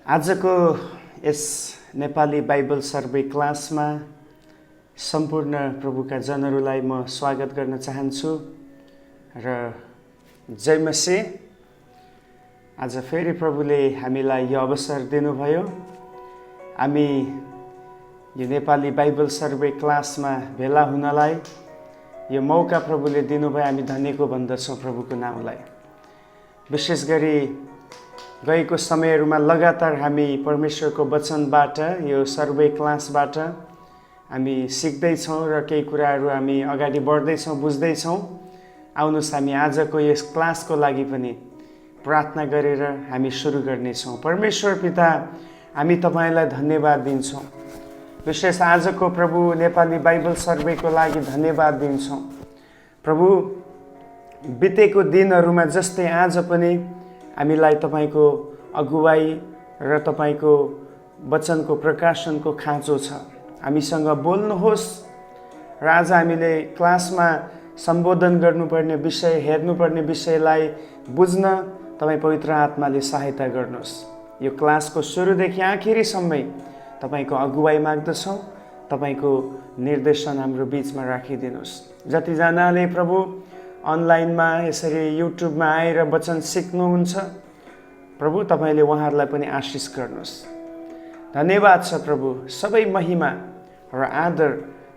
आजको यस Nepali Bible survey क्लासमा सम्पूर्ण प्रभुका जनहरूलाई म स्वागत गर्न चाहन्छु र जय मसीह। आज फेरि प्रभुले हामीलाई यो अवसर दिनुभयो। हामी यो नेपाली बाइबल सर्वे क्लासमा भेला हुनलाई यो मौका प्रभुले दिनुभयो। हामी धन्यको भन्दछौँ प्रभुको नामलाई। विशेष गरी गएको समयहरूमा लगातार हामी परमेश्वरको वचनबाट यो सर्वे क्लासबाट हामी सिक्दैछौँ र केही कुराहरू हामी अगाडि बढ्दैछौँ, बुझ्दैछौँ। आउनुहोस् हामी आजको यस क्लासको लागि पनि प्रार्थना गरेर हामी सुरु गर्नेछौँ। परमेश्वर पिता, हामी तपाईँलाई धन्यवाद दिन्छौँ। विशेष आजको प्रभु नेपाली बाइबल सर्वेको लागि धन्यवाद दिन्छौँ। प्रभु, बितेको दिनहरूमा जस्तै आज पनि हामीलाई तपाईँको अगुवाई र तपाईँको वचनको प्रकाशनको खाँचो छ। हामीसँग बोल्नुहोस् र आज हामीले क्लासमा सम्बोधन गर्नुपर्ने विषय, हेर्नुपर्ने विषयलाई बुझ्न तपाईँ पवित्र आत्माले सहायता गर्नुहोस्। यो क्लासको सुरुदेखि आखिरीसम्मै तपाईँको अगुवाई माग्दछौँ। तपाईँको निर्देशन हाम्रो बिचमा राखिदिनुहोस्। जतिजनाले प्रभु अनलाइनमा यसरी युट्युबमा आएर वचन सिक्नुहुन्छ, प्रभु तपाईँले उहाँहरूलाई पनि आशिष गर्नुहोस्। धन्यवाद छ प्रभु। सबै महिमा र आदर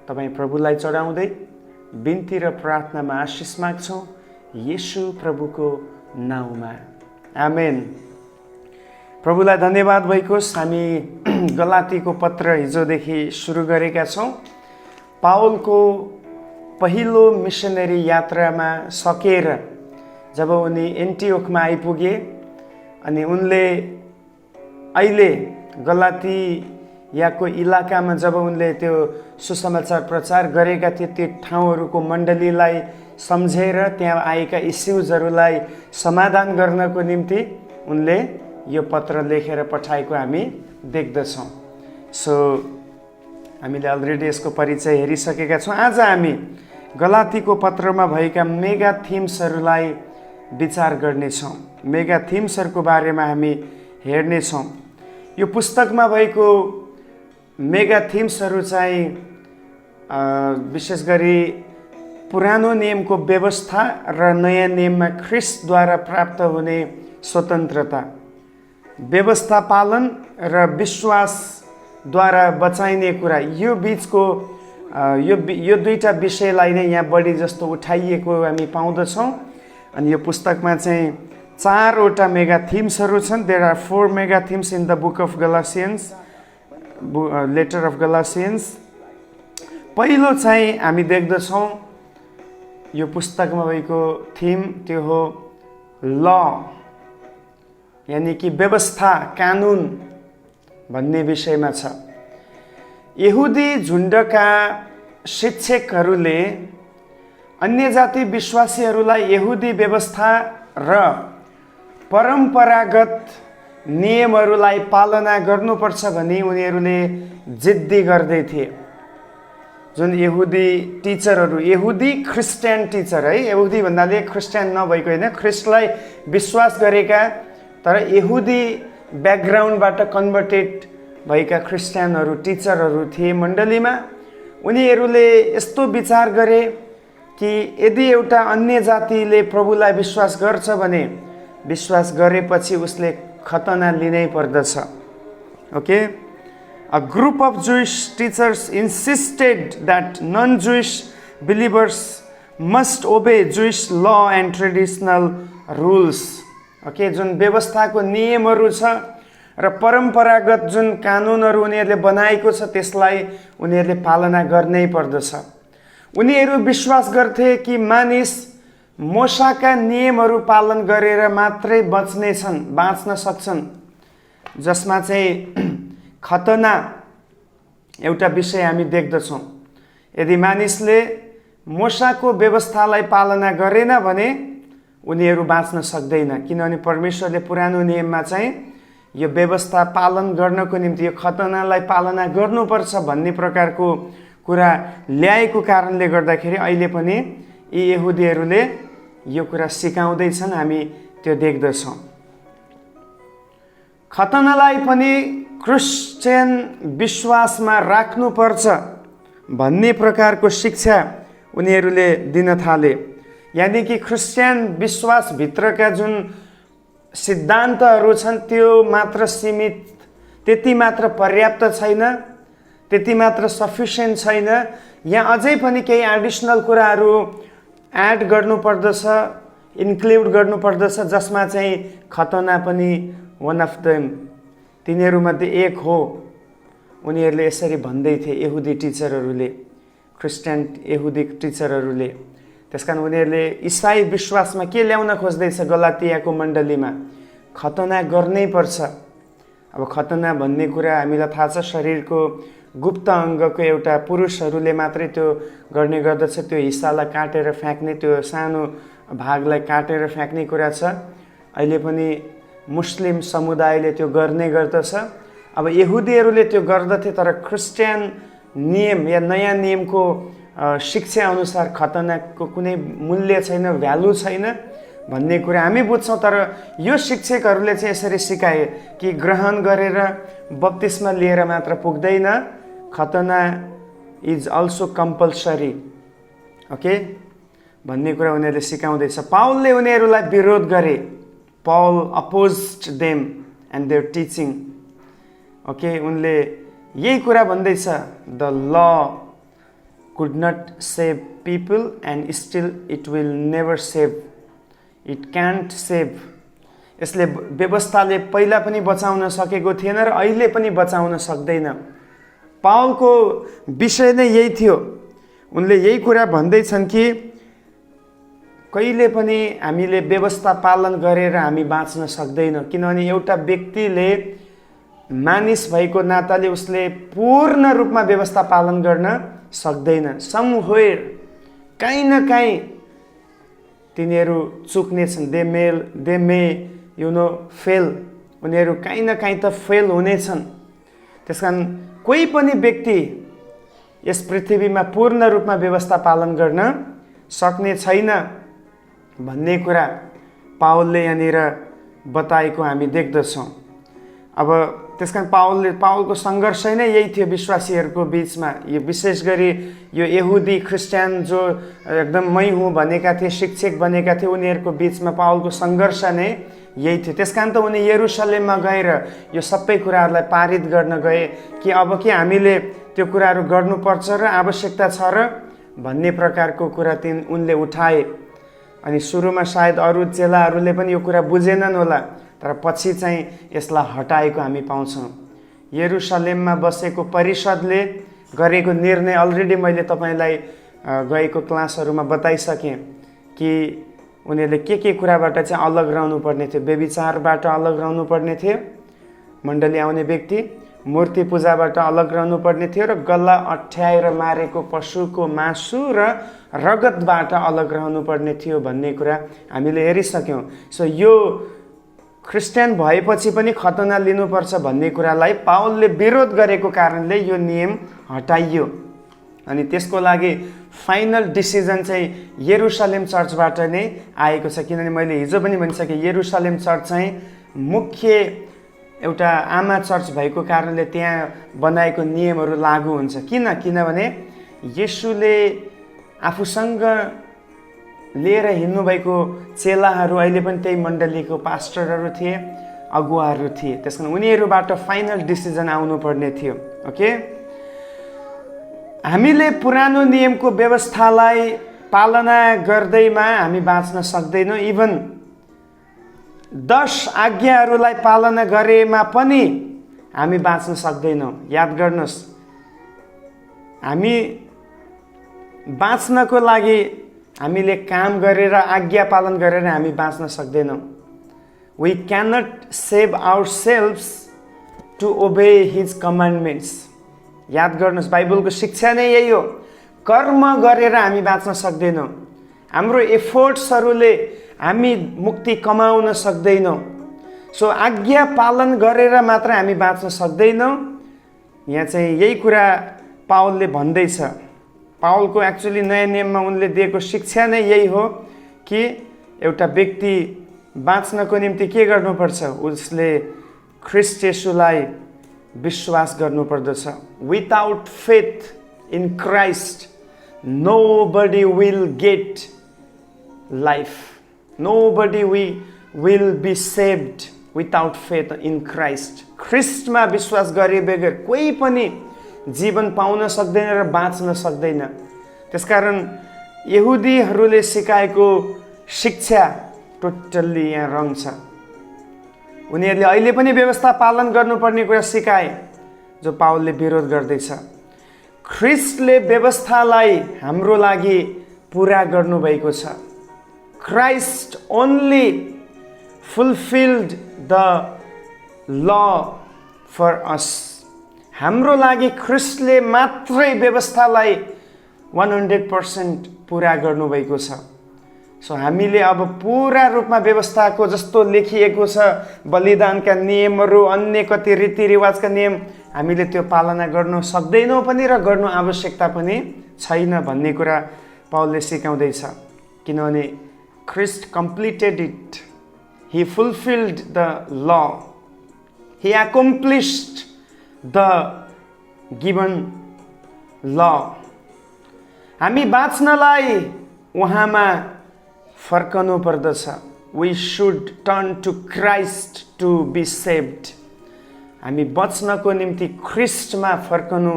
तपाईँ प्रभुलाई चढाउँदै बिन्ती र प्रार्थनामा आशिष माग्छौँ येशू प्रभुको नाउँमा, आमेन। प्रभुलाई धन्यवाद भइकोस्। हामी गलातीको पत्र हिजोदेखि सुरु गरेका छौँ। पावलको पहिलो मिसनरी यात्रामा सकेर जब उनी एन्टिओखमा आइपुगे अनि उनले अहिले गलातियाको इलाकामा जब उनले त्यो सुसमाचार प्रचार गरेका थिए, त्यो ठाउँहरूको मण्डलीलाई सम्झेर त्यहाँ आएका इस्युजहरूलाई समाधान गर्नको निम्ति उनले यो पत्र लेखेर पठाएको हामी देख्दछौँ। सो हामीले अलरेडी यसको परिचय हेरिसकेका छौँ। आज हामी गलातीको पत्रमा भएका मेगा थिम्सहरूलाई विचार गर्नेछौँ। मेगा थिम्सहरूको बारेमा हामी हेर्नेछौँ। यो पुस्तकमा भएको मेगा थिम्सहरू चाहिँ विशेष गरी पुरानो नियमको व्यवस्था र नयाँ नियममा ख्रिस्टद्वारा प्राप्त हुने स्वतन्त्रता, व्यवस्था पालन र विश्वासद्वारा बचाइने कुरा, यो बिचको यो दुईटा विषयलाई नै यहाँ बढी जस्तो उठाइएको हामी पाउँदछौँ। अनि यो पुस्तकमा चाहिँ 4वटा मेगा थिम्सहरू छन्। There are 4 mega themes in the book of Galatians, letter of Galatians. पहिलो चाहिँ हामी देख्दछौँ यो पुस्तकमा भएको थिम, त्यो हो ल, यानि कि व्यवस्था, कानुन भन्ने विषयमा छ। यहुदी झुण्डका शिक्षकहरूले अन्य जाति विश्वासीहरूलाई यहुदी व्यवस्था र परम्परागत नियमहरूलाई पालना गर्नुपर्छ भनी उनीहरूले जिद्दी गर्दै थिए। जुन यहुदी टिचरहरू, यहुदी क्रिस्चियन टिचर है, यहुदी भन्नाले क्रिस्चियन नभएको होइन, ख्रिस्टलाई विश्वास गरेका तर यहुदी ब्याकग्राउन्डबाट कन्भर्टेड भएका क्रिस्चियनहरू, टिचरहरू थिए मण्डलीमा। उनीहरूले यस्तो विचार गरे कि यदि एउटा अन्य जातिले प्रभुलाई विश्वास गर्छ भने विश्वास गरेपछि उसले खतना लिनै पर्दछ। Okay, a group of Jewish teachers insisted that non Jewish believers must obey Jewish law and traditional rules. Okay, जुन व्यवस्थाको नियमहरू छ र परम्परागत जुन कानुनहरू उनीहरूले बनाएको छ त्यसलाई उनीहरूले पालना गर्नै पर्दछ। उनीहरू विश्वास गर्थे कि मानिस मोसाका नियमहरू पालन गरेर मात्रै बाँच्न सक्छन्, जसमा चाहिँ खतना एउटा विषय हामी देख्दछौँ। यदि मानिसले मोसाको व्यवस्थालाई पालना गरेन भने उनीहरू बाँच्न सक्दैन, किनभने परमेश्वरले पुरानो नियममा चाहिँ यो व्यवस्था पालन गर्नको निम्ति यो खतनालाई पालना गर्नुपर्छ भन्ने प्रकारको कुरा ल्याएको कारणले गर्दाखेरि अहिले पनि यी यहुदीहरूले यो कुरा सिकाउँदैछन्, हामी त्यो देख्दछौँ। खतनालाई पनि क्रिस्चियन विश्वासमा राख्नुपर्छ भन्ने प्रकारको शिक्षा उनीहरूले दिन थाले। यानि कि क्रिस्चियन विश्वासभित्रका जुन सिद्धान्तहरू छन् त्यो मात्र सीमित, त्यति मात्र पर्याप्त छैन, त्यति मात्र सफिसियन्ट छैन। यहाँ अझै पनि केही एडिसनल कुराहरू एड गर्नुपर्दछ, इन्क्लुड गर्नुपर्दछ, जसमा चाहिँ खतना पनि वान अफ देम, तिनीहरूमध्ये एक हो। उनीहरूले यसरी भन्दै थिए, यहुदी टिचरहरूले, क्रिस्चियन यहुदी टिचरहरूले। त्यसकारण उनीहरूले इसाई विश्वासमा के ल्याउन खोज्दैछ गलातियाको मण्डलीमा? खतना गर्नै पर्छ। अब खतना भन्ने कुरा हामीलाई थाहा छ, शरीरको गुप्त अङ्गको एउटा पुरुषहरूले मात्रै त्यो गर्ने गर्दछ। त्यो हिस्सालाई काटेर फ्याँक्ने, त्यो सानो भागलाई काटेर फ्याँक्ने कुरा छ। अहिले पनि मुस्लिम समुदायले त्यो गर्ने गर्दछ। अब यहुदीहरूले त्यो गर्दथे, तर क्रिस्चियन नियम या नयाँ नियमको शिक्षा अनुसार खतनाको कुनै मूल्य छैन, भ्यालु छैन भन्ने कुरा हामी बुझ्छौँ। तर यो शिक्षकहरूले चाहिँ यसरी सिकाए कि ग्रहण गरेर बप्तिस्मा लिएर मात्र पुग्दैन, खतना इज अल्सो कम्पल्सरी, ओके भन्ने कुरा उनीहरूले सिकाउँदैछ। पाउलले उनीहरूलाई विरोध गरे। Paul opposed them and their teaching, okay. उनले यही कुरा भन्दैछ, the law could not save people and still it will never save, it can't save। यसले व्यवस्थाले पहिला पनि बचाउन सकेको थिएन र अहिले पनि बचाउन सक्दैन। पाउलको विषय नै यही थियो। उनले यही कुरा भन्दैछन् कि कहिले पनि हामीले व्यवस्था पालन गरेर हामी बाँच्न सक्दैनौँ, किनभने एउटा व्यक्तिले मानिस भएको नाताले उसले पूर्ण रूपमा व्यवस्था पालन गर्न सक्दैन। समवेयर काहीँ न काहीँ तिनीहरू चुक्नेछन्। दे मे फेल, उनीहरू काहीँ न काहीँ त फेल हुनेछन्। त्यसकारण कोही पनि व्यक्ति यस पृथ्वीमा पूर्ण रूपमा व्यवस्था पालन गर्न सक्ने छैन भन्ने कुरा पाउलले यहाँनिर बताएको हामी देख्दछौँ। अब त्यसकारण पाउलको सङ्घर्ष नै यही थियो विश्वासीहरूको बिचमा। यो विशेष गरी यो यहुदी क्रिस्चियन जो एकदम मै हुँ भनेका थिए, शिक्षक बनेका थिए, उनीहरूको बिचमा पाउलको सङ्घर्ष नै यही थियो। त्यसकारण त उनी यरुसलेममा गएर यो सबै कुराहरूलाई पारित गर्न गए कि अब के हामीले त्यो कुराहरू गर्नुपर्छ र आवश्यकता छ र भन्ने प्रकारको कुरा उनले उठाए। अनि सुरुमा सायद अरू चेलाहरूले पनि यो कुरा बुझेनन् होला, तर पछि चाहिँ यसलाई हटाएको हामी पाउँछौँ। यरुसलेममा बसेको परिषदले गरेको निर्णय अलरेडी मैले तपाईँलाई गएको क्लासहरूमा बताइसकेँ कि उनीहरूले के कुराबाट चाहिँ अलग रहनु पर्ने थियो। व्यभिचारबाट अलग रहनु पर्ने थियो मण्डली आउने व्यक्ति, मूर्ति पूजाबाट अलग रहनु पर्ने थियो र गल्ला अठ्याएर मारेको पशुको मासु र रगतबाट अलग रहनु पर्ने थियो भन्ने कुरा हामीले हेरिसक्यौँ। सो यो क्रिस्चियन भएपछि पनि खतना लिनुपर्छ भन्ने कुरालाई पाउलले विरोध गरेको कारणले यो नियम हटाइयो। अनि त्यसको लागि फाइनल डिसिजन चाहिँ यरुसलेम चर्चबाट नै आएको छ। किनभने मैले हिजो पनि भनिसकेँ, यरुसलेम चर्च चाहिँ मुख्य एउटा आमा चर्च भएको कारणले त्यहाँ बनाएको नियमहरू लागू हुन्छ। किनभने येशूले आफूसँग लिएर हिँड्नुभएको चेलाहरू अहिले पनि त्यही मण्डलीको पास्टरहरू थिए, अगुवाहरू थिए। त्यसकारण उनीहरूबाट फाइनल डिसिजन आउनुपर्ने थियो। ओके, हामीले पुरानो नियमको व्यवस्थालाई पालना गर्दैमा हामी बाँच्न सक्दैनौँ। इभन 10 आज्ञाहरूलाई पालना गरेमा पनि हामी बाँच्न सक्दैनौँ। याद गर्नुहोस्, हामी बाँच्नको लागि हामीले काम गरेर आज्ञा पालन गरेर हामी बाँच्न सक्दैनौँ। We cannot save ourselves to obey his कमान्डमेन्ट्स। याद गर्नुहोस्, बाइबलको शिक्षा नै यही हो। कर्म गरेर हामी बाँच्न सक्दैनौँ। हाम्रो एफोर्ट्सहरूले हामी मुक्ति कमाउन सक्दैनौँ। सो आज्ञा पालन गरेर मात्र हामी बाँच्न सक्दैनौँ। यहाँ चाहिँ यही कुरा पाउलले भन्दैछ। पाउलको एक्चुअली नयाँ नियममा उनले दिएको शिक्षा नै यही हो कि एउटा व्यक्ति बाँच्नको निम्ति के गर्नुपर्छ, उसले ख्रिस्ट येशूलाई विश्वास गर्नुपर्दछ। Without faith in Christ nobody will get life. Nobody will be saved without faith in Christ. ख्रिस्टमा विश्वास गरे बगैर कोही पनि जीवन पाउन सक्दैन र बाँच्न सक्दैन। त्यसकारण यहुदीहरूले सिकाएको शिक्षा टोटल्ली यहाँ रङ छ। उनीहरूले अहिले पनि व्यवस्था पालन गर्नुपर्ने कुरा सिकाए जो पावलले विरोध गर्दैछ। ख्रिस्टले व्यवस्थालाई हाम्रो लागि पुरा गर्नुभएको छ। Christ only fulfilled the law for us. हाम्रो लागि ख्रिस्टले मात्रै व्यवस्थालाई 100% पुरा गर्नुभएको छ। सो हामीले अब पूरा रूपमा व्यवस्थाको जस्तो लेखिएको छ बलिदानका नियमहरू, अन्य कति रीतिरिवाजका नियम, हामीले त्यो पालना गर्न सक्दैनौँ पनि र गर्नु आवश्यकता पनि छैन भन्ने कुरा पावलले सिकाउँदैछ। किनभने Christ completed it, he fulfilled the law, he एक्म्प्लिस्ड the given ल। हामी बाँच्नलाई उहाँमा फर्कनु पर्दछ। We should turn to Christ to be saved. हामी बच्नको निम्ति ख्रिस्टमा फर्कनु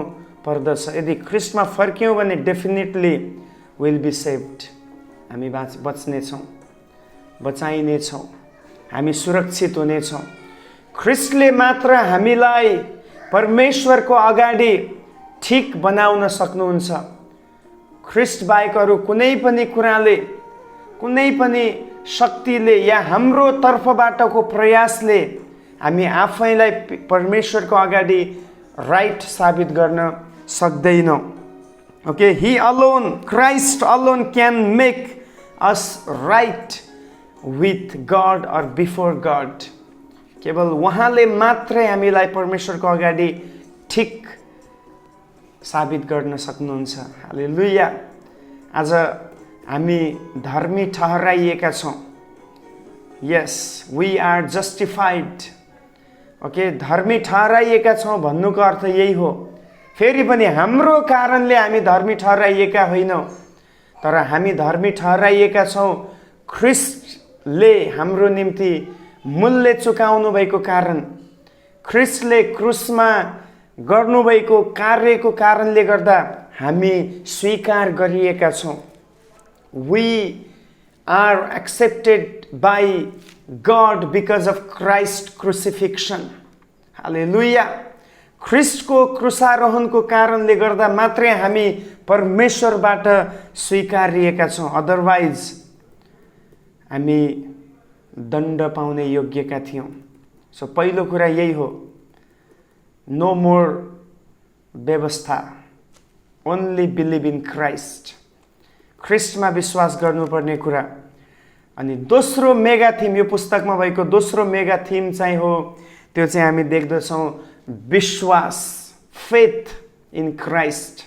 पर्दछ। यदि ख्रिस्टमा फर्क्यौँ भने डेफिनेटली विल बी सेभ्ड। हामी बच्नेछौँ, बचाइनेछौँ, हामी सुरक्षित हुनेछौँ। ख्रिस्टले मात्र हामीलाई परमेश्वरको अगाडि ठिक बनाउन सक्नुहुन्छ। ख्रिस्ट बाहेक अरू कुनै पनि कुराले, कुनै पनि शक्तिले या हाम्रो तर्फबाटको प्रयासले हामी आफैलाई परमेश्वरको अगाडि राइट साबित गर्न सक्दैनौँ। Okay, he alone, Christ alone can make us right with God or before God. केवल उहाँले मात्रै हामीलाई परमेश्वरको अगाडि ठिक साबित गर्न सक्नुहुन्छ। हालेलुया। आज हामी धर्मी ठहराइएका छौँ। यस, वी आर जस्टिफाइड। ओके, धर्मी ठहराइएका छौँ भन्नुको अर्थ यही हो। फेरि पनि हाम्रो कारणले हामी धर्मी ठहराइएका होइनौँ, तर हामी धर्मी ठहराइएका छौँ ख्रिस्टले हाम्रो निम्ति मूल्य चुकाउनु भएको कारण, ख्रिस्टले क्रुसमा गर्नुभएको कार्यको कारणले गर्दा हामी स्वीकार गरिएका छौँ। We are accepted by God because of Christ's crucifixion. Hallelujah. ख्रिस्टको क्रुसारोहणको कारणले गर्दा मात्रै हामी परमेश्वरबाट स्वीकारिएका छौँ। अदरवाइज हामी दण्ड पाउने योग्यका थियौँ। सो पहिलो कुरा यही हो, नो मोर व्यवस्था, ओन्ली बिलिभ इन क्राइस्ट। ख्रिस्टमा विश्वास गर्नुपर्ने कुरा। अनि दोस्रो मेगा थिम, यो पुस्तकमा भएको दोस्रो मेगा थिम चाहिँ हो, त्यो चाहिँ हामी देख्दछौँ विश्वास, फेथ इन क्राइस्ट।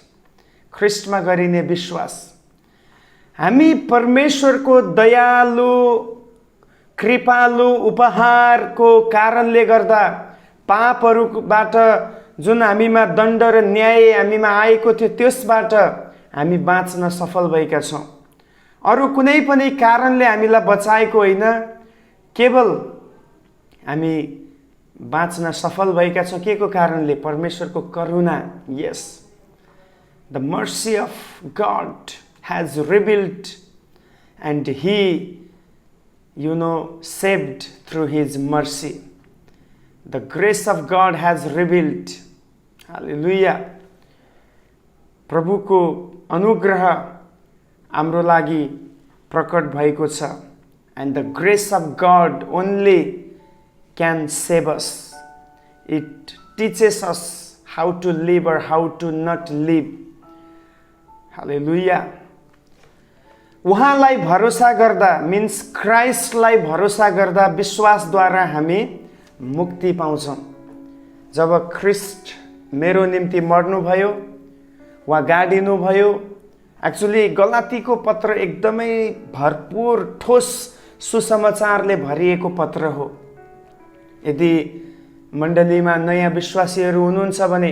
ख्रिस्टमा गरिने विश्वास। हामी परमेश्वरको दयालु कृपालु उपहारको कारणले गर्दा पापहरूबाट जुन हामीमा दण्ड र न्याय हामीमा आएको थियो त्यसबाट हामी बाँच्न सफल भएका छौँ। अरू कुनै पनि कारणले हामीलाई बचाएको होइन, केवल हामी बाँच्न सफल भएका छौँ के को कारणले? परमेश्वरको करुणा। Yes, the mercy of God has revealed and he saved through his mercy. The grace of God has revealed. Hallelujah. प्रभुको अनुग्रह हाम्रो लागि प्रकट भएको छ। And the grace of God only can save us. It teaches us how to live or how to not live. Hallelujah. उहाँलाई भरोसा गर्दा, मिन्स क्राइस्टलाई भरोसा गर्दा विश्वासद्वारा हामी मुक्ति पाउँछौँ। जब ख्रिस्ट मेरो निम्ति मर्नुभयो वा गाडिनु भयो, एक्चुअली गलातीको पत्र एकदमै भरपूर ठोस सुसमाचारले भरिएको पत्र हो। यदि मण्डलीमा नयाँ विश्वासीहरू हुनुहुन्छ भने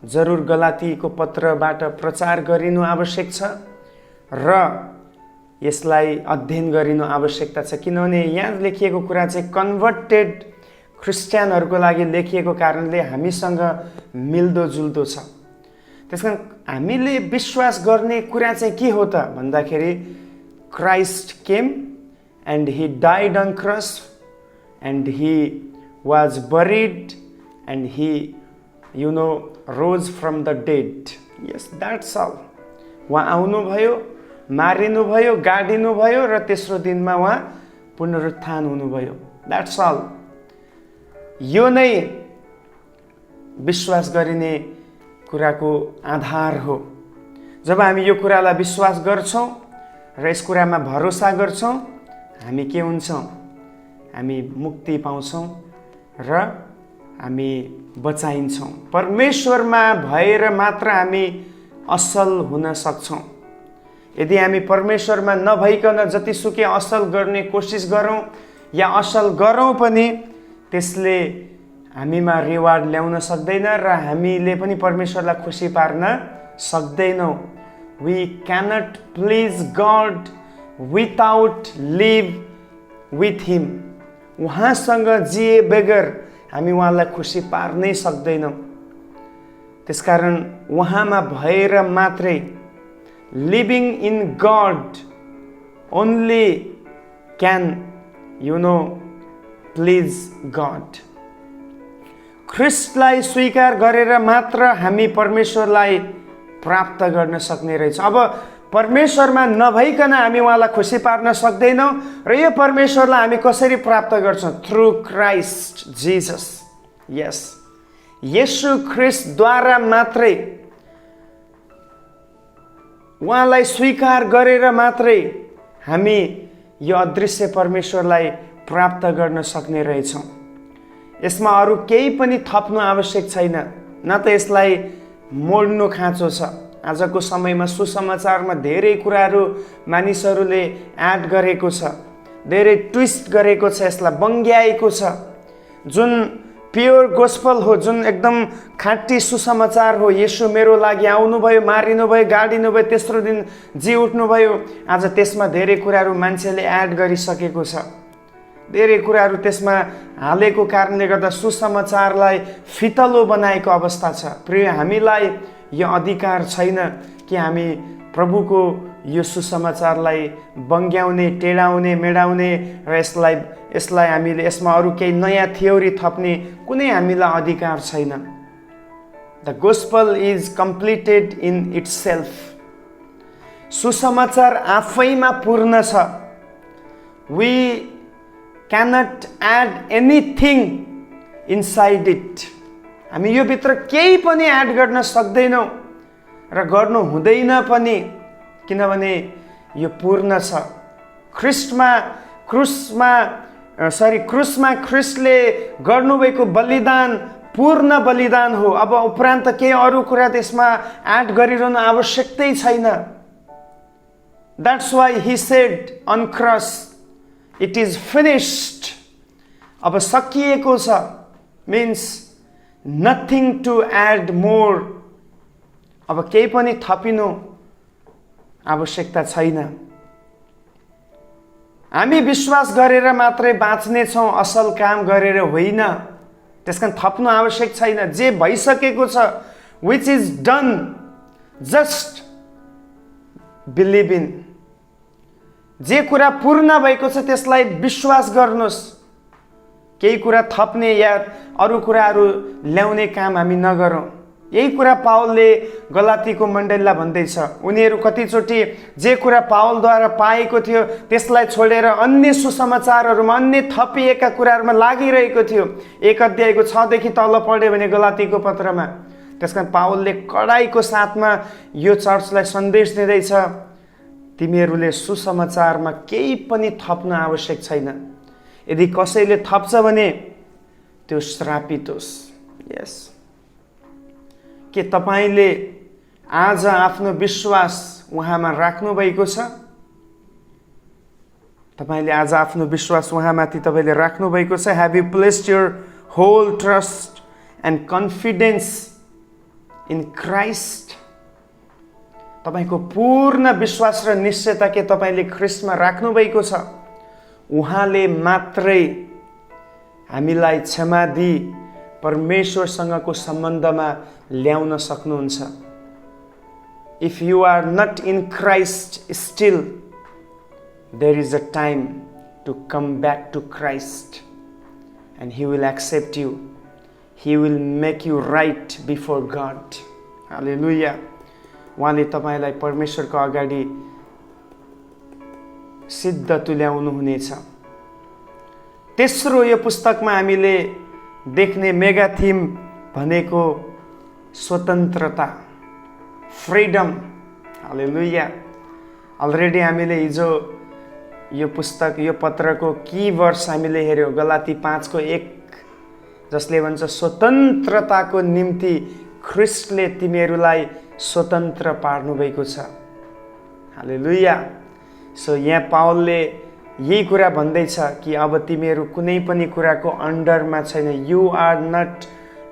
जरुर गलातीको पत्रबाट प्रचार गरिनु आवश्यक छ र यसलाई अध्ययन गरिनु आवश्यकता छ। किनभने यहाँ लेखिएको कुरा चाहिँ कन्भर्टेड क्रिस्चियनहरूको लागि लेखिएको कारणले हामीसँग मिल्दोजुल्दो छ। त्यसकारण हामीले विश्वास गर्ने कुरा चाहिँ के हो त भन्दाखेरि Christ came and he died on cross and he was buried and he rose from the dead. Yes, that's all. उहाँ आउनुभयो, मारिनुभयो, गाडिनुभयो र तेस्रो दिनमा उहाँ पुनरुत्थान हुनुभयो। That's all. यो नै विश्वास गरिने कुराको आधार हो। जब हामी यो कुरालाई विश्वास गर्छौँ र यस कुरामा भरोसा गर्छौँ, हामी के हुन्छौँ? हामी मुक्ति पाउँछौँ र हामी बचाइन्छौँ। परमेश्वरमा भएर मात्र हामी असल हुन सक्छौँ। यदि हामी परमेश्वरमा नभइकन जतिसुकै असल गर्ने कोसिस गरौँ या असल गरौँ पनि त्यसले हामीमा रिवार्ड ल्याउन सक्दैन र हामीले पनि परमेश्वरलाई खुसी पार्न सक्दैनौँ। We cannot please God without live with him. उहाँसँग जिए बगैर हामी उहाँलाई खुसी पार्नै सक्दैनौँ। त्यसकारण उहाँमा भएर मात्रै, living in God only can please God. ख्रिस्टलाई स्वीकार गरेर मात्र हामी परमेश्वरलाई प्राप्त गर्न सक्ने रहेछ। अब परमेश्वरमा नभइकन हामी उहाँलाई खुसी पार्न सक्दैनौँ र यो परमेश्वरलाई हामी कसरी प्राप्त गर्छौँ? Through Christ Jesus. यस, येशू ख्रिस्टद्वारा मात्रै, उहाँलाई स्वीकार गरेर मात्रै हामी यो अदृश्य परमेश्वरलाई प्राप्त गर्न सक्ने रहेछौँ। यसमा अरू केही पनि थप्नु आवश्यक छैन, न त यसलाई मोड्नु खाँचो छ। आजको समयमा सुसमाचारमा धेरै कुराहरू मानिसहरूले एड गरेको छ, धेरै ट्विस्ट गरेको छ, यसलाई बङ्ग्याएको छ। जुन प्योर गोस्पल हो, जुन एकदम खाँटी सुसमाचार हो, येशू मेरो लागि आउनुभयो, मारिनुभयो, गाडिनुभयो, तेस्रो दिन जी उठ्नुभयो, आज त्यसमा धेरै कुराहरू मान्छेले एड गरिसकेको छ। धेरै कुराहरू त्यसमा हालेको कारणले गर्दा सुसमाचारलाई फितलो बनाएको अवस्था छ। प्रिय, हामीलाई यो अधिकार छैन कि हामी प्रभुको यो सुसमाचारलाई बङ्ग्याउने, टेढाउने, मेढाउने र यसलाई हामीले यसमा अरू केही नयाँ थ्योरी थप्ने कुनै हामीलाई अधिकार छैन। The gospel is completed in itself. सुसमाचार आफैमा पूर्ण छ। We cannot add anything inside it. हामी यो भित्र केही पनि एड गर्न सक्दैनौँ र गर्नु हुँदैन पनि, किनभने यो पूर्ण छ। क्रुसमा ख्रिस्टले गर्नुभएको बलिदान पूर्ण बलिदान हो। अब उपरान्त केही अरू कुरा त्यसमा एड गरिरहनु आवश्यकतै छैन। That's why he said on cross, it is finished. अब सकिएको छ, means nothing to add more. अब केही पनि थपिनु आवश्यकता छैन। हामी विश्वास गरेर मात्रै बाँच्नेछौँ, असल काम गरेर होइन। त्यसकारण थप्नु आवश्यक छैन। जे भइसकेको छ, which is done, just believe in. जे कुरा पूर्ण भएको छ त्यसलाई विश्वास गर्नुहोस्। केही कुरा थप्ने या अरू कुराहरू ल्याउने काम हामी नगरौँ। यही कुरा पावलले गलातीको मण्डलीलाई भन्दैछ। उनीहरू कतिचोटि जे कुरा पावलद्वारा पाएको थियो त्यसलाई छोडेर अन्य सुसमाचारहरूमा, अन्य थपिएका कुराहरूमा लागिरहेको थियो। 1 अध्यायको 6 देखि तल पढ्यो भने गलातीको पत्रमा, त्यसकारण पावलले कडाइको साथमा यो चर्चलाई सन्देश दिँदैछ, तिमीहरूले सुसमाचारमा केही पनि थप्न आवश्यक छैन। यदि कसैले थप्छ भने त्यो श्रापित होस्। यस, के तपाईले आज आफ्नो विश्वास उहाँमा राख्नु भएको छ? तपाईले आज आफ्नो विश्वास उहाँमाथि तपाईले राख्नु भएको छ? Have you placed your whole trust and confidence in Christ, तपाईको पूर्ण विश्वास र निश्चयता के तपाईले ख्रीष्टमा राख्नु भएको छ। उहाँले मात्रै हामीलाई क्षमा दिई परमेश्वरसँगको सम्बन्धमा ल्याउन सक्नुहुन्छ। If you are not in Christ still, there is a time to come back to Christ and he will accept you, he will make you right before God. Hallelujah. उहाँले तपाईलाई परमेश्वरको अगाडि सिद्ध तुल्याउनु हुनेछ। तेस्रो यो पुस्तकमा हामीले देख्ने मेगा थिम भनेको स्वतन्त्रता, फ्रिडम। हालेलुया। अलरेडी हामीले हिजो यो पुस्तक, यो पत्रको की वर्ष हामीले हेर्यो, गलाती 5:1, जसले भन्छ स्वतन्त्रताको निम्ति ख्रीष्टले तिमीहरूलाई स्वतन्त्र पार्नु भएको छ। हालेलुया। सो यहाँ पावलले यही कुरा भन्दैछ कि अब तिमीहरू कुनै पनि कुराको अन्डरमा छैन। You are not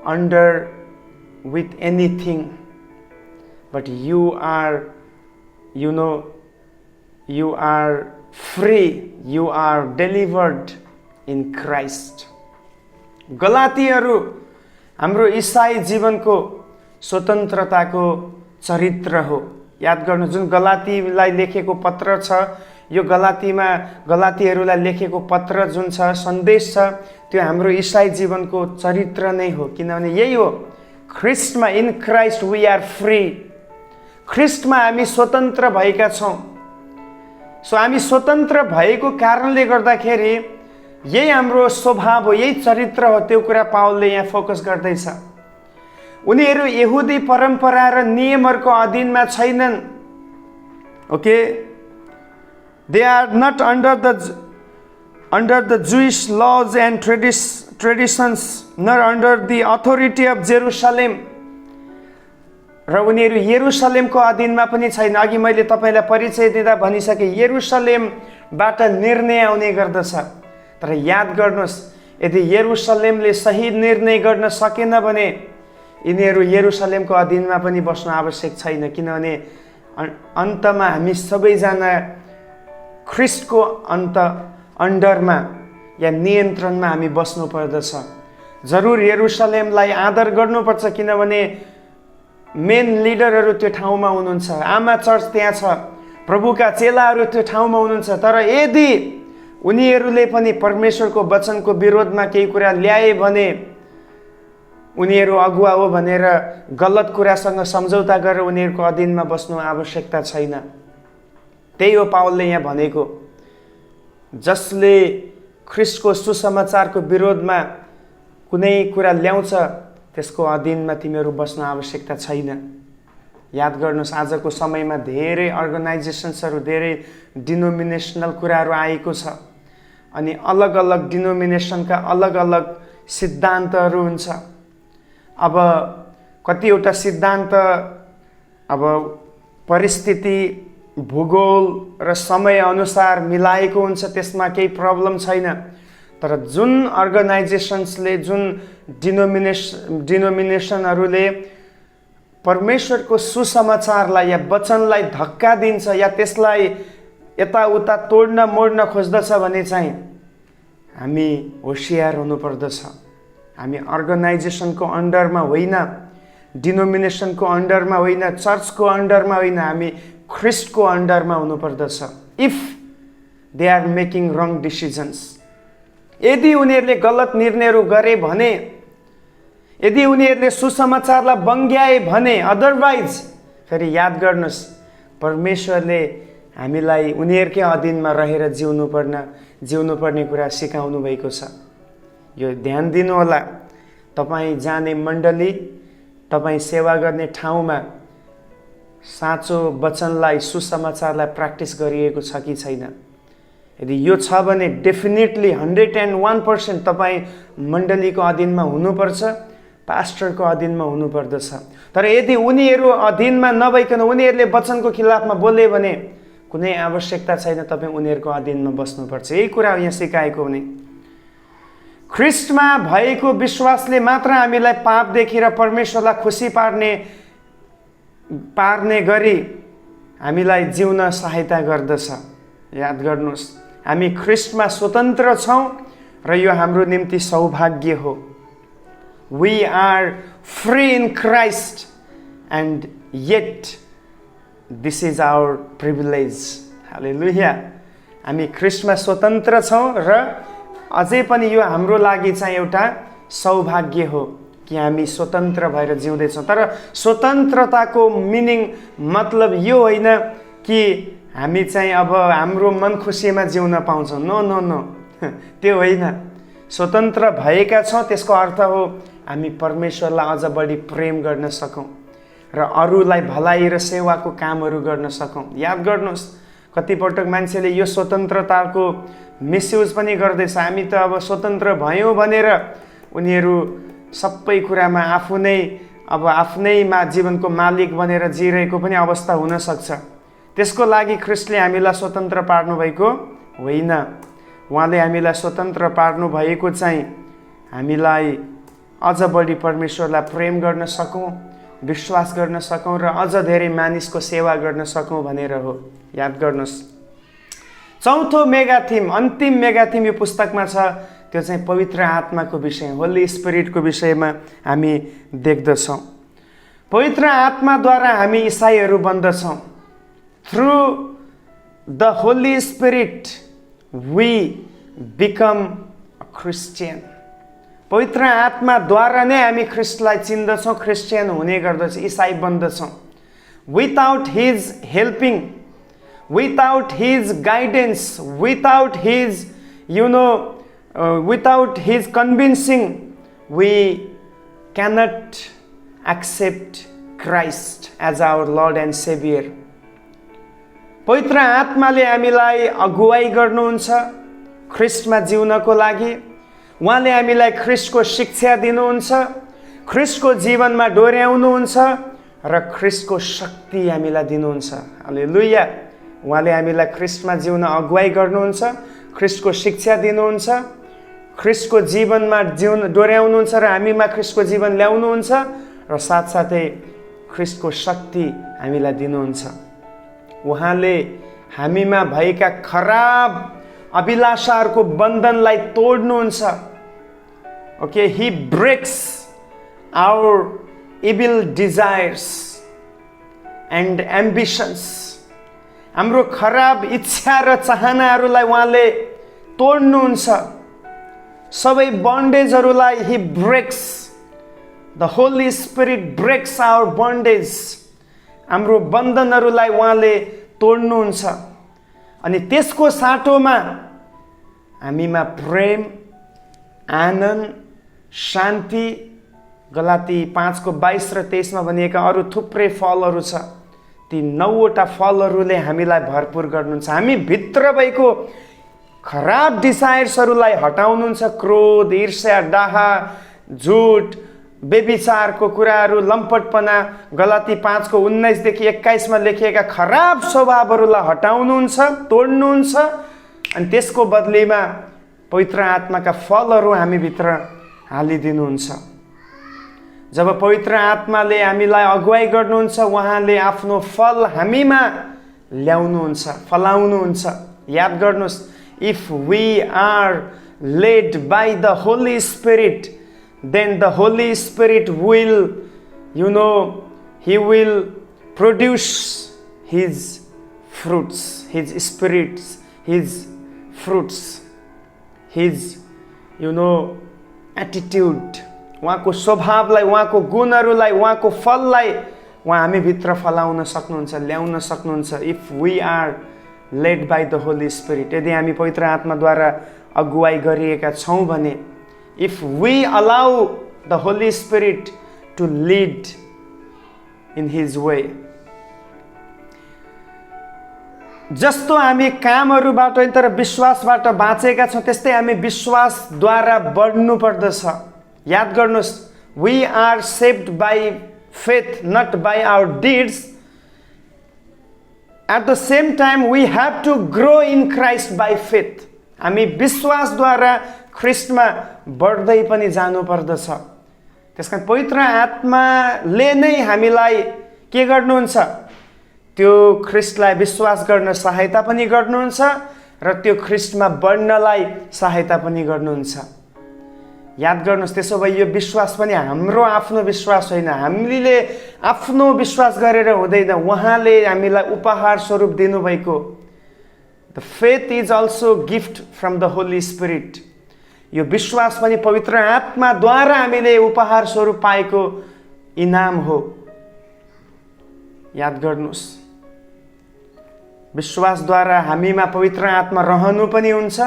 under with anything, but you are, you know, you are free, you are delivered in Christ. गलातीहरू हाम्रो ईसाई जीवनको स्वतन्त्रताको चरित्र हो। याद गर्नु, जुन गलातीलाई लेखेको पत्र छ, यो गलातीहरूलाई लेखेको पत्र जुन छ, सन्देश छ, त्यो हाम्रो ईसाई जीवनको चरित्र नै हो। किनभने यही हो, ख्रीष्टमा, in Christ we are free. ख्रीष्टमा हामी स्वतन्त्र भएका छौँ। सो हामी स्वतन्त्र भएको कारणले गर्दाखेरि यही हाम्रो स्वभाव हो, यही चरित्र हो। त्यो कुरा पावलले यहाँ फोकस गर्दैछ। उनीहरू यहुदी परम्परा र नियमहरूको अधीनमा छैनन्। Okay, they are not under the Jewish laws and traditions, nor under the authority of Jerusalem. र उनीहरू यरुसलेमको अधीनमा पनि छैन। अघि मैले तपाईलाई परिचय दिँदा भनिसके, यरुसलेमबाट निर्णय आउने गर्दछ। तर याद गर्नुहोस्, यदि यरुसलेमले सही निर्णय गर्न सकेन भने यिनीहरू यरुसलेमको अधीनमा पनि बस्नु आवश्यक छैन। किनभने अन्तमा हामी सबैजना ख्रीष्टको अन्डरमा या नियन्त्रणमा हामी बस्नु पर्दछ। जरुर यरुसलेमलाई आदर गर्नुपर्छ, किनभने मेन लिडरहरू त्यो ठाउँमा हुनुहुन्छ, आमा चर्च त्यहाँ छ, प्रभुका चेलाहरू त्यो ठाउँमा हुनुहुन्छ। तर यदि उनीहरूले पनि परमेश्वरको वचनको विरोधमा केही कुरा ल्याए भने उनीहरू अगुवा हो भनेर गलत कुरासँग सम्झौता गरेर उनीहरूको अधीनमा बस्नु आवश्यकता छैन। त्यही हो पावलले यहाँ भनेको, जसले ख्रीष्टको सुसमाचारको विरोधमा कुनै कुरा ल्याउँछ त्यसको अधीनमा तिमीहरू बस्न आवश्यकता छैन। याद गर्नुहोस्, आजको समयमा धेरै अर्गनाइजेसन्सहरू, धेरै डिनोमिनेसनल कुराहरू आएको छ अनि अलग अलग डिनोमिनेसनका अलग अलग सिद्धान्तहरू हुन्छ। अब कतिवटा सिद्धान्त अब परिस्थिति, भूगोल र समय अनुसार मिलाएको हुन्छ, त्यसमा केही प्रब्लम छैन। तर जुन अर्गनाइजेसन्सले, जुन डिनोमिनेसनहरूले परमेश्वरको सुसमाचारलाई या वचनलाई धक्का दिन्छ या त्यसलाई यताउता तोड्न मोड्न खोज्दछ भने चाहिँ हामी होसियार हुनुपर्दछ। हामी अर्गनाइजेसनको अन्डरमा होइन, डिनोमिनेसनको अन्डरमा होइन, चर्चको अन्डरमा होइन, हामी ख्रीष्टको अन्डरमा हुनुपर्दछ। If they are making wrong decisions, यदि उनीहरूले गलत निर्णयहरू गरे भने, यदि उनीहरूले सुसमाचारलाई बङ्ग्याए भने, अदरवाइज फेरि याद गर्नुहोस्, परमेश्वरले हामीलाई उनीहरूकै अधीनमा रहेर जिउनु पर्ने कुरा सिकाउनु भएको छ। यो ध्यान दिनुहोला। तपाईँ जाने मण्डली, तपाईँ सेवा गर्ने ठाउँमा साँचो वचनलाई, सुसमाचारलाई प्र्याक्टिस गरिएको छ कि छैन? यदि यो छ भने डेफिनेटली 101% तपाईँ मण्डलीको अधीनमा हुनुपर्छ, पास्टरको अधीनमा हुनुपर्दछ। तर यदि उनीहरू अधीनमा नभइकन उनीहरूले वचनको खिलाफमा बोले भने कुनै आवश्यकता छैन, तपाईँ उनीहरूको अधीनमा बस्नुपर्छ। यही कुरा यहाँ सिकाएको हुने। ख्रिस्टमा भएको विश्वासले मात्र हामीलाई पापदेखि र परमेश्वरलाई खुसी पार्ने गरी हामीलाई जिउन सहायता गर्दछ। याद गर्नुहोस्, हामी ख्रिस्टमा स्वतन्त्र छौँ र यो हाम्रो निम्ति सौभाग्य हो। We are free in Christ and yet this is our privilege. हालेलुया। हामी ख्रिस्टमा स्वतन्त्र छौँ र अझै पनि यो हाम्रो लागि चाहिँ एउटा सौभाग्य हो कि हामी स्वतन्त्र भएर जिउँदैछौँ। तर स्वतन्त्रताको मिनिङ मतलब यो होइन कि हामी चाहिँ अब हाम्रो मन खुसीमा जिउन पाउँछौँ। नो नो नो, त्यो होइन। स्वतन्त्र भएका छौँ त्यसको अर्थ हो हामी परमेश्वरलाई अझ बढी प्रेम गर्न सकौँ र अरूलाई भलाइ र सेवाको कामहरू गर्न सकौँ। याद गर्नुहोस्, कतिपटक मान्छेले यो स्वतन्त्रताको मिसयुज पनि गर्दैछ। हामी त अब स्वतन्त्र भयौँ भनेर उनीहरू सबै कुरामा आफ्नैमा जीवनको मालिक बनेर जिरहेको पनि अवस्था हुनसक्छ। त्यसको लागि ख्रिस्टले हामीलाई स्वतन्त्र पार्नुभएको होइन। उहाँले हामीलाई स्वतन्त्र पार्नुभएको चाहिँ हामीलाई अझ बढी परमेश्वरलाई प्रेम गर्न सकौँ, विश्वास गर्न सकौँ र अझ धेरै मानिसको सेवा गर्न सकौँ भनेर हो। याद गर्नुहोस्, चौथो मेगा थिम, अन्तिम मेगा थिम यो पुस्तकमा छ, त्यो चाहिँ पवित्र आत्माको विषय, होली स्पिरिटको विषयमा हामी देख्दछौँ। पवित्र आत्माद्वारा हामी इसाईहरू बन्दछौँ। Through the Holi Spirit we become a Christian. पवित्र आत्माद्वारा नै हामी ख्रिस्टलाई चिन्दछौँ, क्रिस्चियन हुने गर्दछ, इसाई बन्दछौँ। Without his helping, without his guidance, without his without his convincing, we cannot accept Christ as our Lord and Savior. पवित्र आत्माले हामीलाई अगुवाई गर्नुहुन्छ ख्रिस्टमा जिउनको लागि। उहाँले हामीलाई ख्रिस्टको शिक्षा दिनुहुन्छ, ख्रिस्टको जीवनमा डोर्याउनुहुन्छ र ख्रिस्टको शक्ति हामीलाई दिनुहुन्छ। हालेलुया। उहाँले हामीलाई ख्रिस्टमा जिउन अगुवाई गर्नुहुन्छ, ख्रिस्टको शिक्षा दिनुहुन्छ, ख्रिस्टको जीवनमा डोर्याउनुहुन्छ र हामीमा ख्रिस्टको जीवन ल्याउनुहुन्छ र साथसाथै ख्रिस्टको शक्ति हामीलाई दिनुहुन्छ। उहाँले हामीमा भएका खराब अभिलाषाहरूको बन्धनलाई तोड्नुहुन्छ। Okay, he breaks our evil desires and ambitions. हाम्रो खराब इच्छा र चाहनाहरूलाई उहाँले तोड्नुहुन्छ। सबै बन्डेजहरूलाई he breaks, the Holi Spirit breaks our bondage. हाम्रो बन्धनहरूलाई उहाँले तोड्नुहुन्छ अनि त्यसको साटोमा हामीमा प्रेम, आनन्द, शान्ति, गलाती 5:22 र 23 भनिएका अरू थुप्रै फलहरू छ। ती 9वटा फलहरूले हामीलाई भरपुर गर्नुहुन्छ। हामी भित्र भएको खराब डिजायर्सहरूलाई हटाउनुहुन्छ। क्रोध, ईर्ष्या, डाहा, झुट, बेविचारको कुराहरू, लम्पटपना, गलाती 5:19 देखि 21 लेखिएका खराब स्वभावहरूलाई हटाउनुहुन्छ, तोड्नुहुन्छ अनि त्यसको बदलीमा पवित्र आत्माका फलहरू हामी भित्र हालिदिनुहुन्छ। जब पवित्र आत्माले हामीलाई अगुवाई गर्नुहुन्छ, उहाँले आफ्नो फल हामीमा ल्याउनुहुन्छ, फलाउनुहुन्छ। याद गर्नुहोस्, if we are led by the Holy Spirit, then the Holy Spirit will, He will produce His fruits, His spirits, His fruits, His, attitude. उहाँको स्वभावलाई, उहाँको गुणहरूलाई, उहाँको फललाई उहाँ हामीभित्र फलाउन सक्नुहुन्छ, ल्याउन सक्नुहुन्छ। If we are led by the Holi spirit, यदि हामी पवित्र आत्माद्वारा अगुवाई गरिएका छौँ भने, if we allow the Holi spirit to lead in his way. जस्तो हामी कामहरूबाट तर विश्वासबाट बाँचेका छौँ, त्यस्तै हामी विश्वासद्वारा बढ्नु पर्दछ। याद गर्नुहोस्, we are saved by faith, not by our deeds. At the same time we have to grow in Christ by faith. हामी विश्वासद्वारा ख्रिस्टमा बढ्दै पनि जानुपर्दछ। त्यसकारण पवित्र आत्माले नै हामीलाई के गर्नुहुन्छ? त्यो ख्रिस्टलाई विश्वास गर्न सहायता पनि गर्नुहुन्छ र त्यो ख्रिस्टमा बढ्नलाई सहायता पनि गर्नुहुन्छ। याद गर्नुहोस्, त्यसो भए यो विश्वास पनि हाम्रो आफ्नो विश्वास होइन, हामीले आफ्नो विश्वास गरेर हुँदैन, उहाँले हामीलाई उपहार स्वरूप दिनुभएको। The faith is also gift from the Holi spirit. यो विश्वास पनि पवित्र आत्माद्वारा हामीले उपहार स्वरूप पाएको इनाम हो। याद गर्नुहोस्, विश्वासद्वारा हामीमा पवित्र आत्मा रहनु पनि हुन्छ,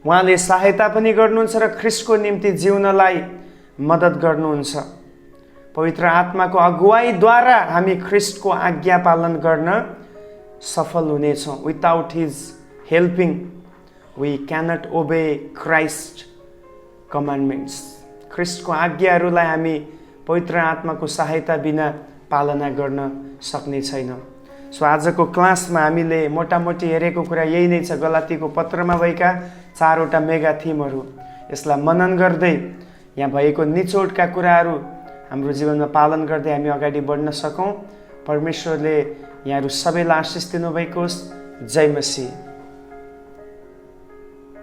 उहाँले सहायता पनि गर्नुहुन्छ र ख्रिस्टको निम्ति जिउनलाई मद्दत गर्नुहुन्छ। पवित्र आत्माको अगुवाईद्वारा हामी ख्रिस्टको आज्ञा पालन गर्न सफल हुनेछौँ। Without his helping we cannot obey Christ commandments. ख्रिस्टको आज्ञाहरूलाई हामी पवित्र आत्माको सहायता बिना पालना गर्न सक्ने छैनौँ। सो आजको क्लासमा हामीले मोटामोटी हेरेको कुरा यही नै छ, गलातीको पत्रमा भएका 4वटा मेगा थिमहरू। यसलाई मनन गर्दै यहाँ भएको निचोडका कुराहरू हाम्रो जीवनमा पालन गर्दै हामी अगाडि बढ्न सकौँ। परमेश्वरले यहाँहरू सबैलाई आशिष दिनुभएको होस्। जय मसीह।